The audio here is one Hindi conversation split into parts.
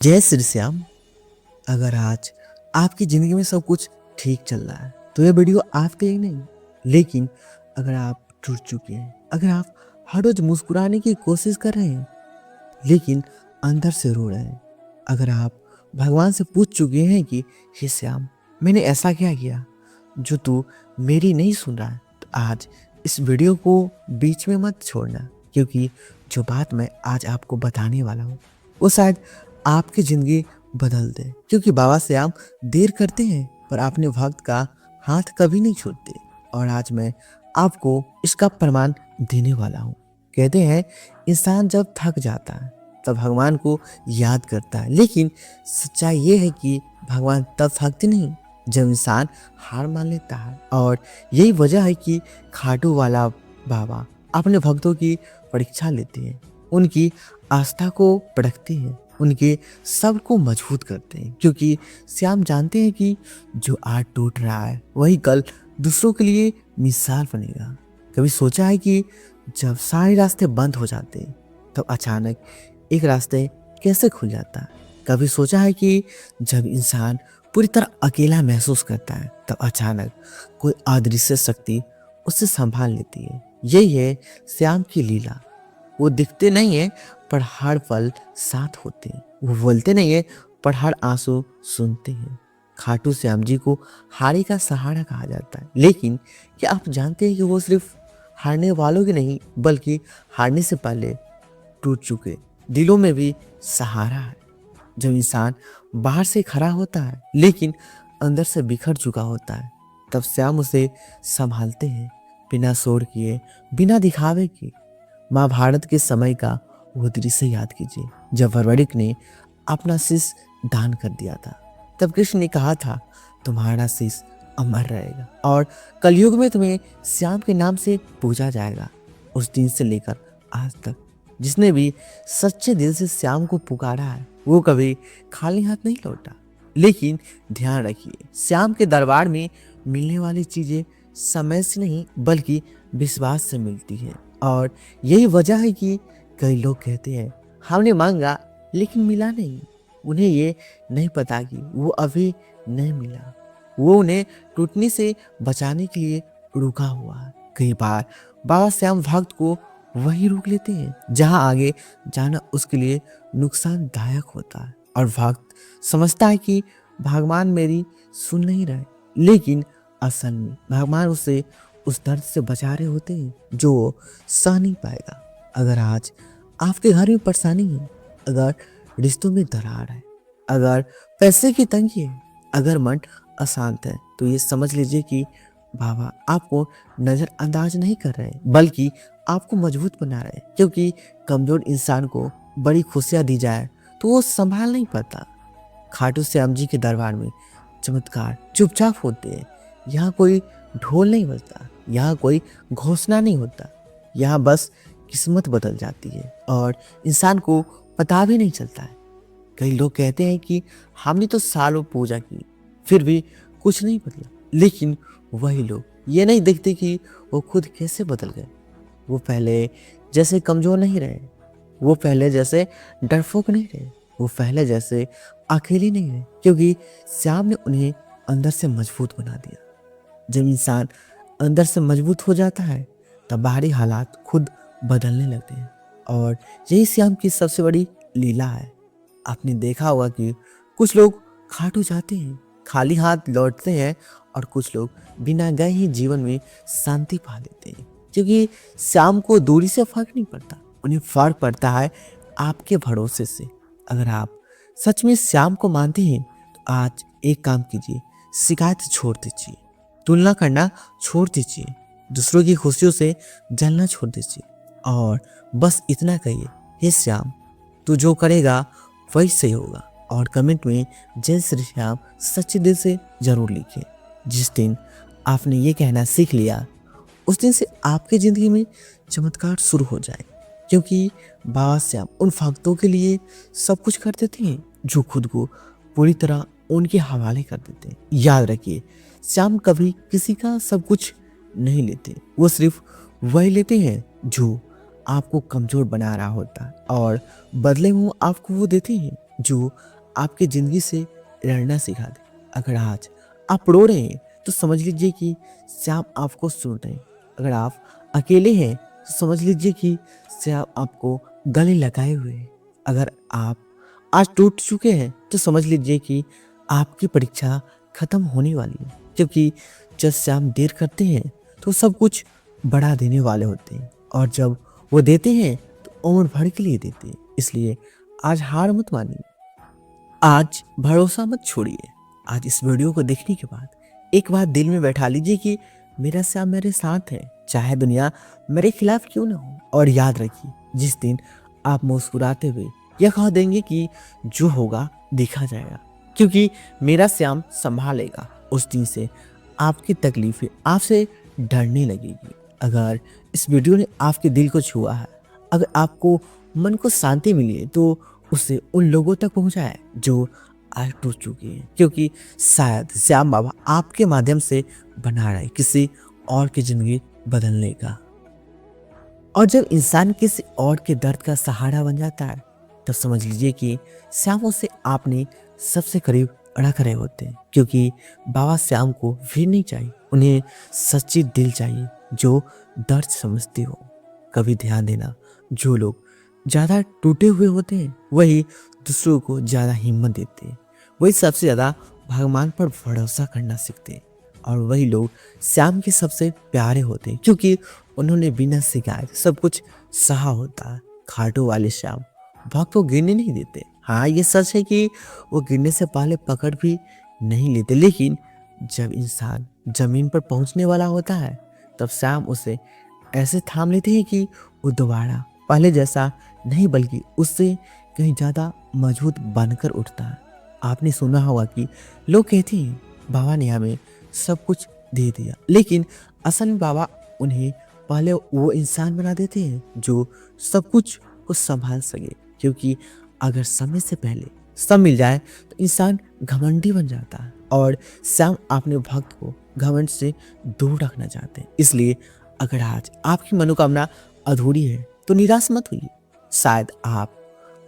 जय श्री श्याम। अगर आज आपकी ज़िंदगी में सब कुछ ठीक चल रहा है तो ये वीडियो आपके लिए नहीं, लेकिन अगर आप टूट चुके हैं, अगर आप हर रोज मुस्कुराने की कोशिश कर रहे हैं लेकिन अंदर से रो रहे हैं, अगर आप भगवान से पूछ चुके हैं कि हे श्याम, मैंने ऐसा क्या किया जो तू मेरी नहीं सुन रहा है, तो आज इस वीडियो को बीच में मत छोड़ना, क्योंकि जो बात मैं आज आपको बताने वाला हूँ वो शायद आपकी ज़िंदगी बदल दे। क्योंकि बाबा श्याम देर करते हैं पर अपने भक्त का हाथ कभी नहीं छोड़ते, और आज मैं आपको इसका प्रमाण देने वाला हूँ। कहते हैं इंसान जब थक जाता है तब भगवान को याद करता है, लेकिन सच्चाई ये है कि भगवान तब थकते नहीं जब इंसान हार मान लेता है। और यही वजह है कि खाटू वाला बाबा अपने भक्तों की परीक्षा लेते हैं, उनकी आस्था को परखते हैं, उनके सब्र को मजबूत करते हैं, क्योंकि श्याम जानते हैं कि जो आज टूट रहा है वही कल दूसरों के लिए मिसाल बनेगा। कभी सोचा है कि जब सारे रास्ते बंद हो जाते हैं तब अचानक एक रास्ते कैसे खुल जाता है? कभी सोचा है कि जब इंसान पूरी तरह अकेला महसूस करता है तब अचानक कोई अदृश्य शक्ति उसे संभाल लेती है? यही है श्याम की लीला। वो दिखते नहीं है पर हर पल साथ होते हैं, वो बोलते नहीं है पर हर आंसू सुनते हैं। खाटू श्याम जी को हारी का सहारा कहा जाता है, लेकिन क्या आप जानते हैं कि वो सिर्फ हारने वालों के नहीं बल्कि हारने से पहले टूट चुके दिलों में भी सहारा है। जब इंसान बाहर से खड़ा होता है लेकिन अंदर से बिखर चुका होता है तब श्याम उसे संभालते हैं, बिना शोर किए, बिना दिखावे के। महाभारत के समय का वो दृश्य याद कीजिए जब वरवड़िक ने अपना शीश दान कर दिया था। तब कृष्ण ने कहा था तुम्हारा शीश अमर रहेगा और कलयुग में तुम्हें श्याम के नाम से पूजा जाएगा। उस दिन से लेकर आज तक जिसने भी सच्चे दिल से श्याम को पुकारा है वो कभी खाली हाथ नहीं लौटा। लेकिन ध्यान रखिए, श्याम के दरबार में मिलने वाली चीजें समय से नहीं बल्कि विश्वास से मिलती है। और यही वजह है कि कई लोग कहते हैं हमने मांगा लेकिन मिला नहीं। उन्हें ये नहीं पता कि वो अभी नहीं मिला, वो उन्हें टूटने से बचाने के लिए रुका हुआ है। कई बार बाबा श्याम भक्त को वहीं रोक लेते हैं जहां आगे जाना उसके लिए नुकसानदायक होता है, और भक्त समझता है कि भगवान मेरी सुन नहीं रहे, लेकिन असल में भगवान उसे उस दर्द से बचा रहे होते हैं जो वो सह नहीं पाएगा। अगर आज आपके घर में परेशानी है, अगर रिश्तों में दरार है, अगर पैसे की तंगी है, अगर मन अशांत है, तो ये समझ लीजिए कि बाबा आपको नजरअंदाज नहीं कर रहे बल्कि आपको मजबूत बना रहे। क्योंकि कमजोर इंसान को बड़ी खुशियां दी जाए तो वो संभाल नहीं पाता। खाटू श्याम जी के दरबार में चमत्कार चुपचाप होते हैं। यहाँ कोई ढोल नहीं बजता, यहाँ कोई घोषणा नहीं होता, यहाँ बस किस्मत बदल जाती है और इंसान को पता भी नहीं चलता है। कई लोग कहते हैं कि हमने तो सालों पूजा की फिर भी कुछ नहीं बदला, लेकिन वही लोग ये नहीं देखते कि वो खुद कैसे बदल गए। वो पहले जैसे कमजोर नहीं रहे, वो पहले जैसे डरपोक नहीं रहे, वो पहले जैसे अकेले नहीं रहे, क्योंकि श्याम ने उन्हें अंदर से मजबूत बना दिया। जब इंसान अंदर से मजबूत हो जाता है तब बाहरी हालात खुद बदलने लगते हैं, और यही श्याम की सबसे बड़ी लीला है। आपने देखा होगा कि कुछ लोग खाटू जाते हैं, खाली हाथ लौटते हैं, और कुछ लोग बिना गए ही जीवन में शांति पा लेते हैं, क्योंकि श्याम को दूरी से फर्क नहीं पड़ता, उन्हें फर्क पड़ता है आपके भरोसे से। अगर आप सच में श्याम को मानते हैं तो आज एक काम कीजिए, शिकायत छोड़ दीजिए, तुलना करना छोड़ दीजिए, दूसरों की खुशियों से जलना छोड़ दीजिए, और बस इतना कहिए, हे श्याम तू जो करेगा वही सही होगा। और कमेंट में जय श्री श्याम सच्चे दिल से जरूर लिखिए। जिस दिन आपने ये कहना सीख लिया उस दिन से आपकी जिंदगी में चमत्कार शुरू हो जाए, क्योंकि बाबा श्याम उन भक्तों के लिए सब कुछ कर देते हैं जो खुद को पूरी तरह उनके हवाले कर देते हैं। याद रखिए, श्याम कभी किसी का सब कुछ नहीं लेते, वो सिर्फ वही लेते हैं जो आपको कमजोर बना रहा होता है, और बदले में आपको वो देते हैं जो आपकी ज़िंदगी से लड़ना सिखा दे। अगर आज आप रो रहे हैं तो समझ लीजिए कि श्याम आपको सुन रहे हैं। अगर आप अकेले हैं तो समझ लीजिए कि श्याम आपको गले लगाए हुए हैं। अगर आप आज टूट चुके हैं तो समझ लीजिए कि आपकी परीक्षा खत्म होने वाली है, क्योंकि जब श्याम देर करते हैं तो सब कुछ बढ़ा देने वाले होते हैं, और जब वो देते हैं तो उम्र भर के लिए देते हैं। इसलिए आज हार मत मानिए, आज भरोसा मत छोड़िए। आज इस वीडियो को देखने के बाद एक बात दिल में बैठा लीजिए कि मेरा श्याम मेरे साथ है, चाहे दुनिया मेरे खिलाफ क्यों ना हो। और याद रखिए, जिस दिन आप मुस्कुराते हुए यह कह देंगे कि जो होगा देखा जाएगा, क्योंकि मेरा श्याम संभालेगा, उस दिन से आपकी तकलीफें आपसे डरने लगेगी। अगर इस वीडियो ने आपके दिल को छुआ है, अगर आपको मन को शांति मिली है, तो उसे उन लोगों तक पहुंचाए जो आज टूट चुके हैं, क्योंकि शायद श्याम बाबा आपके माध्यम से बना रहे किसी और की जिंदगी बदलने का। और जब इंसान किसी और के दर्द का सहारा बन जाता है तब समझ लीजिए कि श्याम उसे आपने सबसे करीब रख रहे होते हैं, क्योंकि बाबा श्याम को भीड़ नहीं चाहिए, उन्हें सच्ची दिल चाहिए जो दर्द समझती हो। कभी ध्यान देना, जो लोग ज़्यादा टूटे हुए होते हैं वही दूसरों को ज़्यादा हिम्मत देते हैं, वही सबसे ज़्यादा भगवान पर भरोसा करना सीखते हैं, और वही लोग श्याम के सबसे प्यारे होते हैं, क्योंकि उन्होंने बिना शिकायत सब कुछ सहा होता है। खाटू वाले श्याम भक्त को गिरने नहीं देते। हाँ, ये सच है कि वो गिरने से पहले पकड़ भी नहीं लेते, लेकिन जब इंसान जमीन पर पहुंचने वाला होता है तब श्याम उसे ऐसे थाम लेते हैं कि वो दोबारा पहले जैसा नहीं बल्कि उससे कहीं ज़्यादा मजबूत बनकर उठता है। आपने सुना होगा कि लोग कहते हैं बाबा ने हमें सब कुछ दे दिया, लेकिन असल में बाबा उन्हें पहले वो इंसान बना देते हैं जो सब कुछ को संभाल सके, क्योंकि अगर समय से पहले सब मिल जाए तो इंसान घमंडी बन जाता है, और श्याम अपने भक्त को घमंड से दूर रखना चाहते हैं। इसलिए अगर आज आपकी मनोकामना अधूरी है तो निराश मत होइए, शायद आप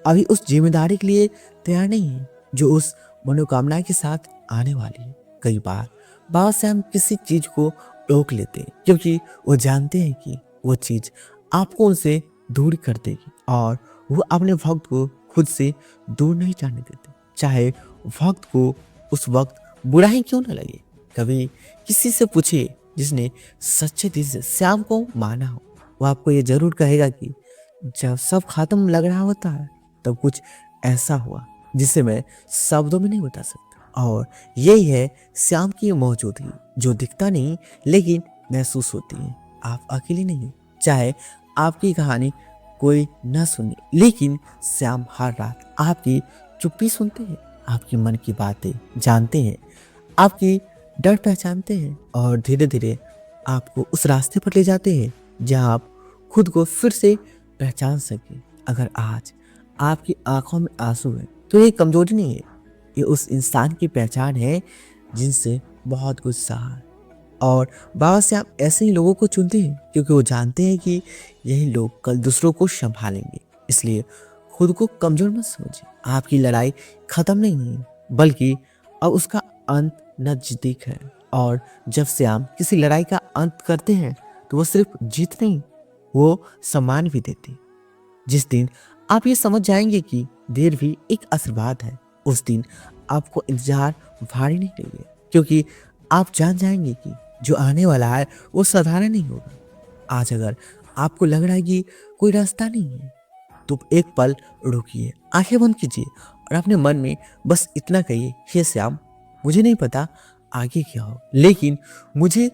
अभी उस जिम्मेदारी के लिए तैयार नहीं है जो उस मनोकामना के साथ आने वाली है। कई बार बाबा श्याम किसी चीज को रोक लेते हैं क्योंकि वो जानते हैं कि वो चीज आपको उनसे दूर कर देगी, और वो अपने भक्त को खुद से दूर नहीं जाने देते, चाहे भक्त को उस वक्त बुरा ही क्यों न लगे। कभी किसी से पूछिए जिसने सच्चे दिल से श्याम को माना हो, वो आपको ये जरूर कहेगा कि जब सब खत्म लग रहा होता है तब कुछ ऐसा हुआ जिसे मैं शब्दों में नहीं बता सकता। और यही है श्याम की मौजूदगी, जो दिखता नहीं लेकिन महसूस होती है। आप अकेले नहीं, चाहे आपकी कहानी कोई न सुने, लेकिन श्याम हर रात आपकी चुप्पी सुनते हैं, आपके मन की बातें जानते हैं, आपकी डर पहचानते हैं, और धीरे धीरे आपको उस रास्ते पर ले जाते हैं जहां आप खुद को फिर से पहचान सके। अगर आज आपकी आंखों में आंसू है तो ये कमजोरी नहीं है, ये उस इंसान की पहचान है जिनसे बहुत कुछ सहा है। और बाबा से आप ऐसे ही लोगों को चुनते हैं क्योंकि वो जानते हैं कि यही लोग कल दूसरों को संभालेंगे। इसलिए खुद को कमजोर मत समझिए, आपकी लड़ाई खत्म नहीं है बल्कि अब उसका अंत नजदीक है। और जब श्याम किसी लड़ाई का अंत करते हैं तो वो सिर्फ जीत नहीं, वो सम्मान भी देते। जिस दिन आप ये समझ जाएंगे कि देर भी एक आशीर्वाद है, उस दिन आपको इंतजार भारी नहीं लगेगा, क्योंकि आप जान जाएंगे कि जो आने वाला है वो साधारण नहीं होगा। आज अगर आपको लग रहा है कि कोई रास्ता नहीं है तो एक पल रुकिए, आंखें बंद कीजिए और अपने मन में बस इतना कहिए, हे श्याम, मुझे नहीं पता आगे क्या हो, लेकिन मुझे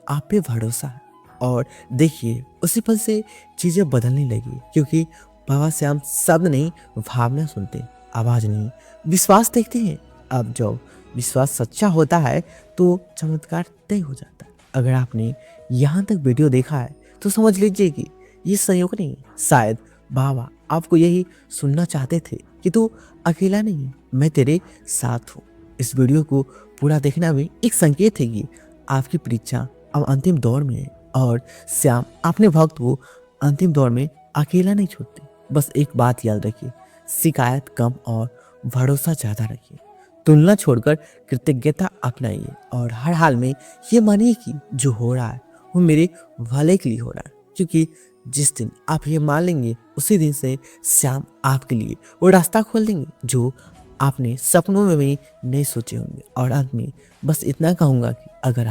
आप पे भरोसा है। और देखिए उसी पल से चीजें बदलने लगी, क्योंकि बाबा श्याम शब्द नहीं भावना सुनते, आवाज नहीं विश्वास देखते हैं। अब जब विश्वास सच्चा होता है तो चमत्कार तय हो जाता है। अगर आपने यहाँ तक वीडियो देखा है तो समझ लीजिए कि ये संयोग नहीं, शायद बाबा आपको यही सुनना चाहते थे कि तू अकेला नहीं, मैं तेरे साथ हूँ। इस वीडियो को पूरा देखना भी एक संकेत है कि आपकी परीक्षा अब अंतिम दौर में है, और श्याम अपने भक्त को अंतिम दौर में अकेला नहीं छोड़ते। बस एक बात याद रखिए, शिकायत कम और भरोसा ज्यादा रखिए, तुलना छोड़कर कृतज्ञता अपनाइए और हर हाल में ये मानिए कि जो हो रहा है वो मेरे भले के लिए हो रहा है। क्योंकि जिस दिन आप ये मान लेंगे उसी दिन से श्याम आपके लिए वो रास्ता खोल देंगे जो आपने सपनों में भी नहीं सोचे होंगे। और अंत में बस इतना कहूँगा कि अगर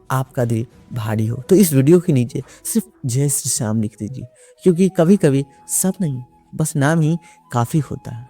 आपका दिल भारी हो तो इस वीडियो के नीचे सिर्फ जय श्री श्याम लिख दीजिए, क्योंकि कभी कभी सब नहीं बस नाम ही काफ़ी होता है।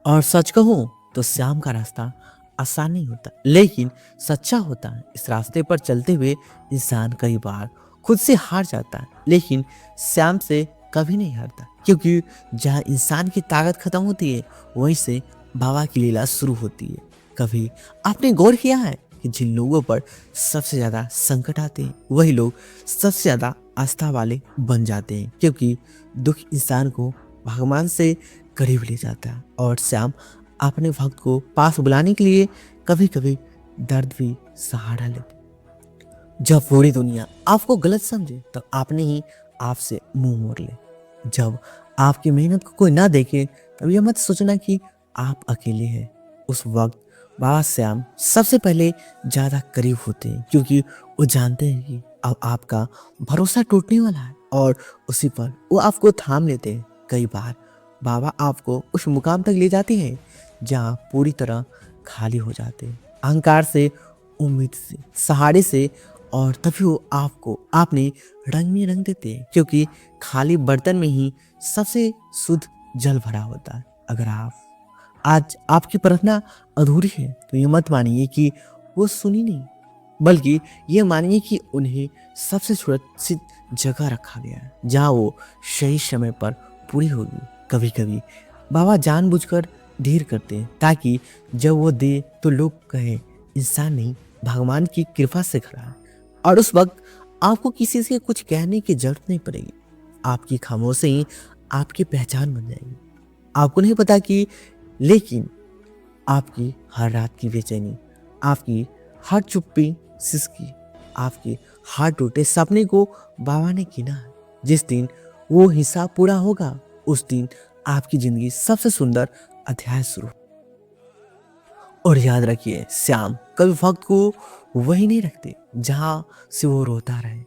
और सच कहूँ तो श्याम का रास्ता आसान नहीं होता, लेकिन सच्चा होता है। इस रास्ते पर चलते हुए इंसान कई बार खुद से हार जाता है, लेकिन श्याम से कभी नहीं हारता, क्योंकि जहाँ इंसान की ताकत खत्म होती है वहीं से बाबा की लीला शुरू होती है। कभी आपने गौर किया है कि जिन लोगों पर सबसे ज़्यादा संकट आते हैं वही लोग सबसे ज़्यादा आस्था वाले बन जाते हैं, क्योंकि दुख इंसान को भगवान से करीब ले जाता है। और श्याम अपने भक्त को पास बुलाने के लिए कभी कभी दर्द भी सहारा लेते। जब पूरी दुनिया आपको गलत समझे तब आपने ही आपसे मुंह मोड़ ले। जब आपकी मेहनत को कोई ना देखे तब यह मत सोचना कि आप अकेले हैं। उस वक्त बाबा श्याम सबसे पहले ज़्यादा करीब होते हैं, क्योंकि वो जानते हैं कि अब आपका भरोसा टूटने वाला है और उसी पर वो आपको थाम लेते हैं। कई बार बाबा आपको उस मुकाम तक ले जाते हैं जहाँ पूरी तरह खाली हो जाते हैं, अहंकार से, उम्मीद से, सहारे से, और तभी वो आपको अपने रंग में रंग देते हैं, क्योंकि खाली बर्तन में ही सबसे शुद्ध जल भरा होता है। अगर आज आपकी प्रार्थना अधूरी है तो ये मत मानिए कि वो सुनी नहीं, बल्कि ये मानिए कि उन्हें सबसे सुरक्षित जगह रखा गया है जहाँ वो सही समय पर पूरी होगी। कभी कभी बाबा जानबूझकर देर करते हैं ताकि जब वो दे तो लोग कहें इंसान नहीं भगवान की कृपा से खड़ा है। और उस वक्त आपको किसी से कुछ कहने की जरूरत नहीं पड़ेगी, आपकी खामोशी ही आपकी पहचान बन जाएगी। आपको नहीं पता कि, लेकिन आपकी हर रात की बेचैनी, आपकी हर चुप्पी सिसकी, आपके हर टूटे सपने को बाबा ने गिना है। जिस दिन वो हिसाब पूरा होगा उस दिन आपकी जिंदगी सबसे सुंदर अध्याय शुरू। और याद रखिए, श्याम कभी वक्त को वही नहीं रखते जहां से वो रोता रहे,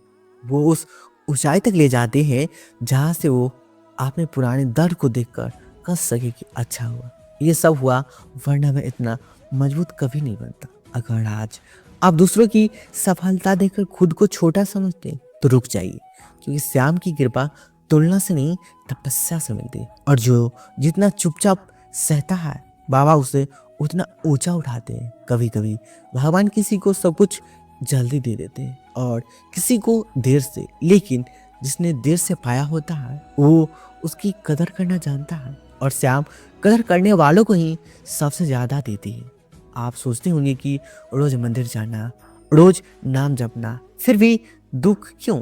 वो उस ऊंचाई तक ले जाते हैं जहां से वो आपने पुराने दर्द को देखकर कह सके कि अच्छा हुआ ये सब हुआ, वरना मैं इतना मजबूत कभी नहीं बनता। अगर आज आप दूसरों की सफलता देखकर खुद को छोटा समझते हैं तो रुक जाइए, क्योंकि श्याम की कृपा तुलना से नहीं तपस्या से मिलती है। और जो जितना चुपचाप सहता है बाबा उसे उतना ऊंचा उठाते हैं। कभी कभी भगवान किसी को सब कुछ जल्दी दे देते हैं और किसी को देर से, लेकिन जिसने देर से पाया होता है वो उसकी कदर करना जानता है। और श्याम कदर करने वालों को ही सबसे ज्यादा देती है। आप सोचते होंगे कि रोज मंदिर जाना, रोज नाम जपना, फिर भी दुख क्यों?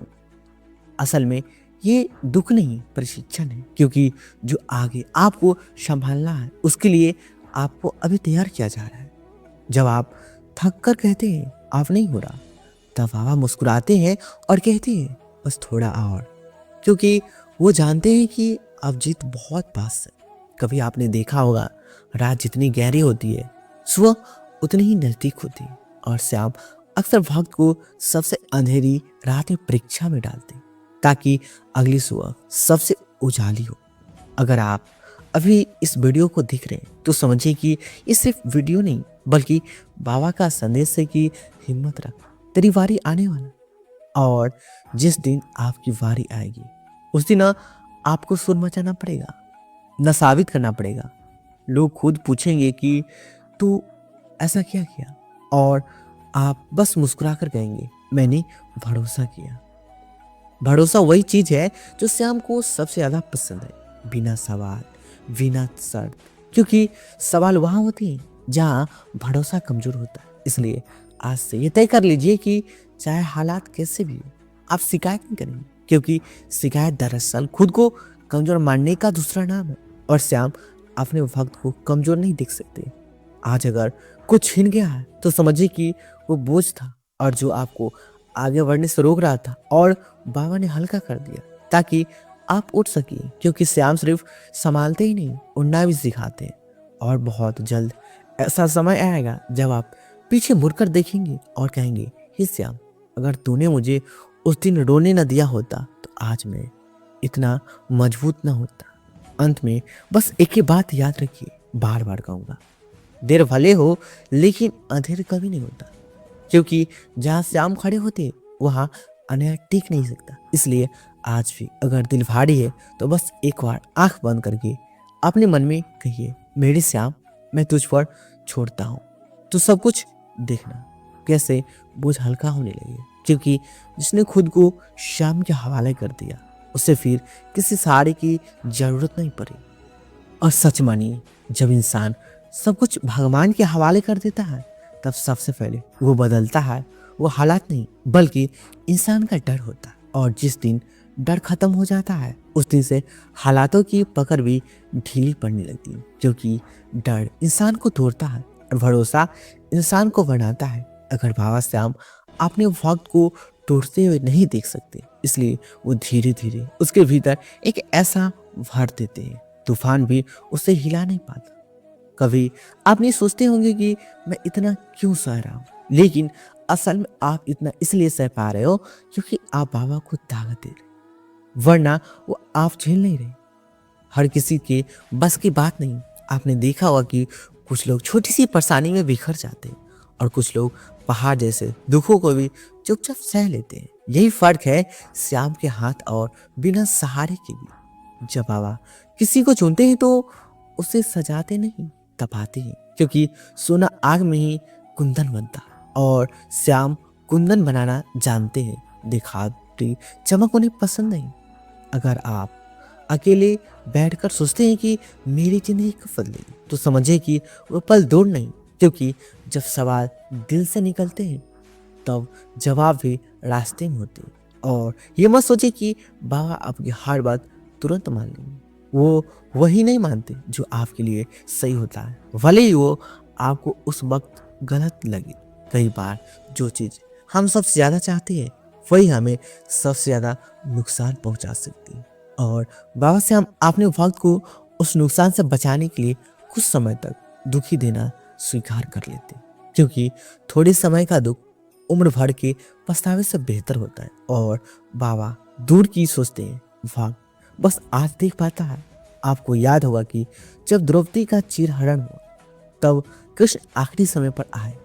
असल में ये दुख नहीं प्रशिक्षण है, क्योंकि जो आगे आपको संभालना है उसके लिए आपको अभी तैयार किया जा रहा है। जब आप थक कर कहते हैं आप नहीं हो रहा, तब बाबा मुस्कुराते हैं और कहते हैं बस थोड़ा और, क्योंकि वो जानते हैं कि अब जीत बहुत पास है। कभी आपने देखा होगा रात जितनी गहरी होती है सुबह उतनी ही नजदीक होती है। और श्याम अक्सर भक्त को सबसे अंधेरी रात में परीक्षा में डालते हैं ताकि अगली सुबह सबसे उजाली हो। अगर आप अभी इस वीडियो को देख रहे हैं तो समझिए कि ये सिर्फ वीडियो नहीं बल्कि बाबा का संदेश है कि हिम्मत रख, तेरी बारी आने वाला। और जिस दिन आपकी बारी आएगी उस दिन आपको सुर मचाना पड़ेगा, न साबित करना पड़ेगा। लोग खुद पूछेंगे कि तू ऐसा क्या किया, और आप बस मुस्कुरा कर कहेंगे मैंने भरोसा किया। भरोसा वही चीज है जो श्याम को सबसे ज्यादा पसंद है, बिना सवाल, बिना शर्त, क्योंकि सवाल वहां होते हैं जहां भरोसा कमजोर होता है। इसलिए आज से ये तय कर लीजिए कि चाहे हालात कैसे भी हो आप शिकायत नहीं करेंगे, क्योंकि शिकायत दरअसल खुद को कमजोर मानने का दूसरा नाम है। और श्याम अपने वक्त को कमजोर नहीं देख सकते। आज अगर कुछ छिन गया है तो समझिए कि वो बोझ था और जो आपको आगे बढ़ने से रोक रहा था, और बाबा ने हल्का कर दिया ताकि आप उठ सकिए, क्योंकि श्याम सिर्फ संभालते ही नहीं उड़ना भी सिखाते हैं। और बहुत जल्द ऐसा समय आएगा जब आप पीछे मुड़कर देखेंगे और कहेंगे, हे श्याम, अगर तूने मुझे उस दिन रोने न दिया होता तो आज मैं इतना मजबूत न होता। अंत में बस एक ही बात याद रखिए, बार बार कहूँगा, देर भले हो लेकिन अंधेर कभी नहीं होता। क्योंकि जहाँ श्याम खड़े होते वहाँ अन्याय टिक नहीं सकता। इसलिए आज भी अगर दिल भारी है तो बस एक बार आंख बंद करके अपने मन में कहिए, मेरे श्याम, मैं तुझ पर छोड़ता हूँ। तो सब कुछ देखना कैसे बोझ हल्का होने लगे। क्योंकि जिसने खुद को श्याम के हवाले कर दिया उसे फिर किसी सहारे की जरूरत नहीं पड़ी। और सच मानिए, जब इंसान सब कुछ भगवान के हवाले कर देता है तब सबसे पहले वो बदलता है वो हालात नहीं बल्कि इंसान का डर होता है। और जिस दिन डर खत्म हो जाता है उस दिन से हालातों की पकड़ भी ढीली पड़ने लगती है। क्योंकि डर इंसान को तोड़ता है और भरोसा इंसान को बनाता है। अगर बाबा श्याम अपने वक्त को टूटते हुए नहीं देख सकते, इसलिए वो धीरे धीरे उसके भीतर एक ऐसा भर देते हैं तूफान भी उसे हिला नहीं पाता। कभी आप नहीं सोचते होंगे कि मैं इतना क्यों सह रहा हूँ, लेकिन असल में आप इतना इसलिए सह पा रहे हो क्योंकि आप बाबा को ताकत दे रहे, वरना वो आप झेल नहीं रहे। हर किसी के बस की बात नहीं। आपने देखा होगा कि कुछ लोग छोटी सी परेशानी में बिखर जाते हैं और कुछ लोग पहाड़ जैसे दुखों को भी चुपचाप सह लेते हैं। यही फर्क है श्याम के हाथ और बिना सहारे के भी। जब बाबा किसी को चुनते हैं तो उसे सजाते नहीं, तपाते हैं। क्योंकि सोना आग में ही कुंदन बनता और श्याम कुंदन बनाना जानते हैं। दिखावटी चमक उन्हें पसंद नहीं। अगर आप अकेले बैठकर सोचते हैं कि मेरी जिंदगी कब बदलेगी तो समझिए कि वो पल दूर नहीं। क्योंकि जब सवाल दिल से निकलते हैं तब जवाब भी रास्ते में होते हैं। और ये मत सोचिए कि बाबा आपकी हर बात तुरंत मान लेंगे। वो वही नहीं मानते जो आपके लिए सही होता है, भले ही वो आपको उस वक्त गलत लगे। कई बार जो चीज़ हम सबसे ज़्यादा चाहते हैं वही हमें सबसे ज़्यादा नुकसान पहुंचा सकती है। और बाबा से हम अपने वक्त को उस नुकसान से बचाने के लिए कुछ समय तक दुखी देना स्वीकार कर लेते हैं। क्योंकि थोड़े समय का दुख उम्र भर के पछतावे से बेहतर होता है। और बाबा दूर की सोचते हैं, वक्त बस आज देख पाता है। आपको याद होगा कि जब द्रौपदी का चीरहरण हुआ तब कृष्ण आखिरी समय पर आए।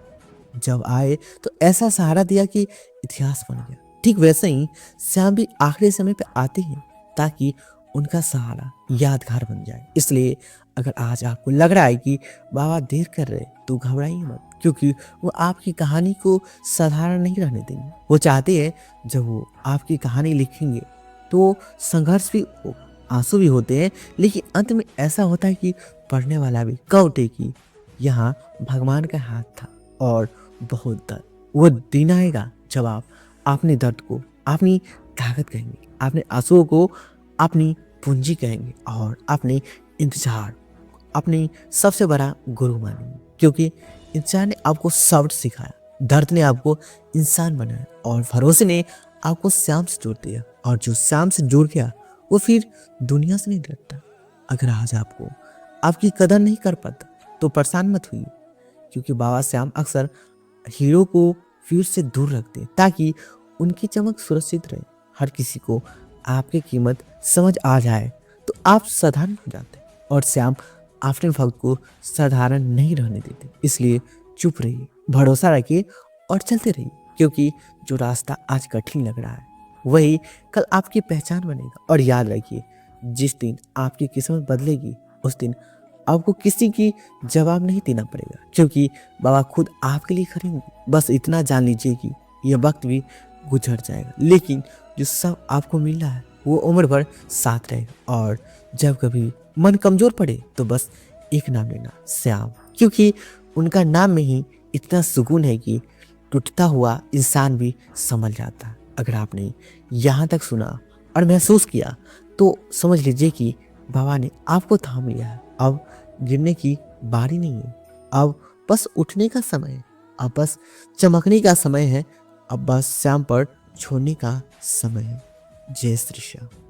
जब आए तो ऐसा सहारा दिया कि इतिहास बन गया। ठीक वैसे ही श्याम भी आखिरी समय पर आते हैं ताकि उनका सहारा यादगार बन जाए। इसलिए अगर आज आपको लग रहा है कि बाबा देर कर रहे तो घबराइए मत। क्योंकि वो आपकी कहानी को साधारण नहीं रहने देंगे। वो चाहते हैं जब वो आपकी कहानी लिखेंगे तो संघर्ष भी हो, आंसू भी होते हैं, लेकिन अंत में ऐसा होता है कि पढ़ने वाला भी कह उठे कि यहाँ भगवान का हाथ था। और बहुत दर्द, वो दिन आएगा जब आप अपने दर्द को अपनी ताकत कहेंगे, अपने आंसुओं को अपनी पूंजी कहेंगे और अपने इंतजार अपनी सबसे बड़ा गुरु मानेंगे। क्योंकि इंसान ने आपको सब्र सिखाया, दर्द ने आपको इंसान बनाया और भरोसे ने आपको श्याम से जोड़ दिया। और जो श्याम से जुड़ गया वो फिर दुनिया से नहीं डरता। अगर आज आपको आपकी कदर नहीं कर पाता तो परेशान मत हुई। क्योंकि बाबा श्याम अक्सर हीरो को फिर से दूर रखते हैं ताकि उनकी चमक सुरक्षित रहे। हर किसी को आपकी कीमत समझ आ जाए तो आप साधारण हो जाते हैं। और श्याम अपने वक्त को साधारण नहीं रहने देते। इसलिए चुप रहिए, भरोसा रखिए और चलते रहिए। क्योंकि जो रास्ता आज कठिन लग रहा है वही कल आपकी पहचान बनेगा। और याद रखिए, जिस दिन आपकी किस्मत बदलेगी उस दिन आपको किसी की जवाब नहीं देना पड़ेगा। क्योंकि बाबा खुद आपके लिए खड़ेंगे। बस इतना जान लीजिए कि यह वक्त भी गुजर जाएगा, लेकिन जो सब आपको मिल रहा है वो उम्र भर साथ रहेगा। और जब कभी मन कमजोर पड़े तो बस एक नाम लेना, श्याम। क्योंकि उनका नाम में ही इतना सुकून है कि टूटता हुआ इंसान भी संभल जाता है। अगर आपने यहाँ तक सुना और महसूस किया तो समझ लीजिए कि बाबा ने आपको थाम लिया है। अब गिरने की बारी नहीं है, अब बस उठने का समय है, अब बस चमकने का समय है, अब बस श्याम पर छोड़ने का समय है। जय श्री श्याम।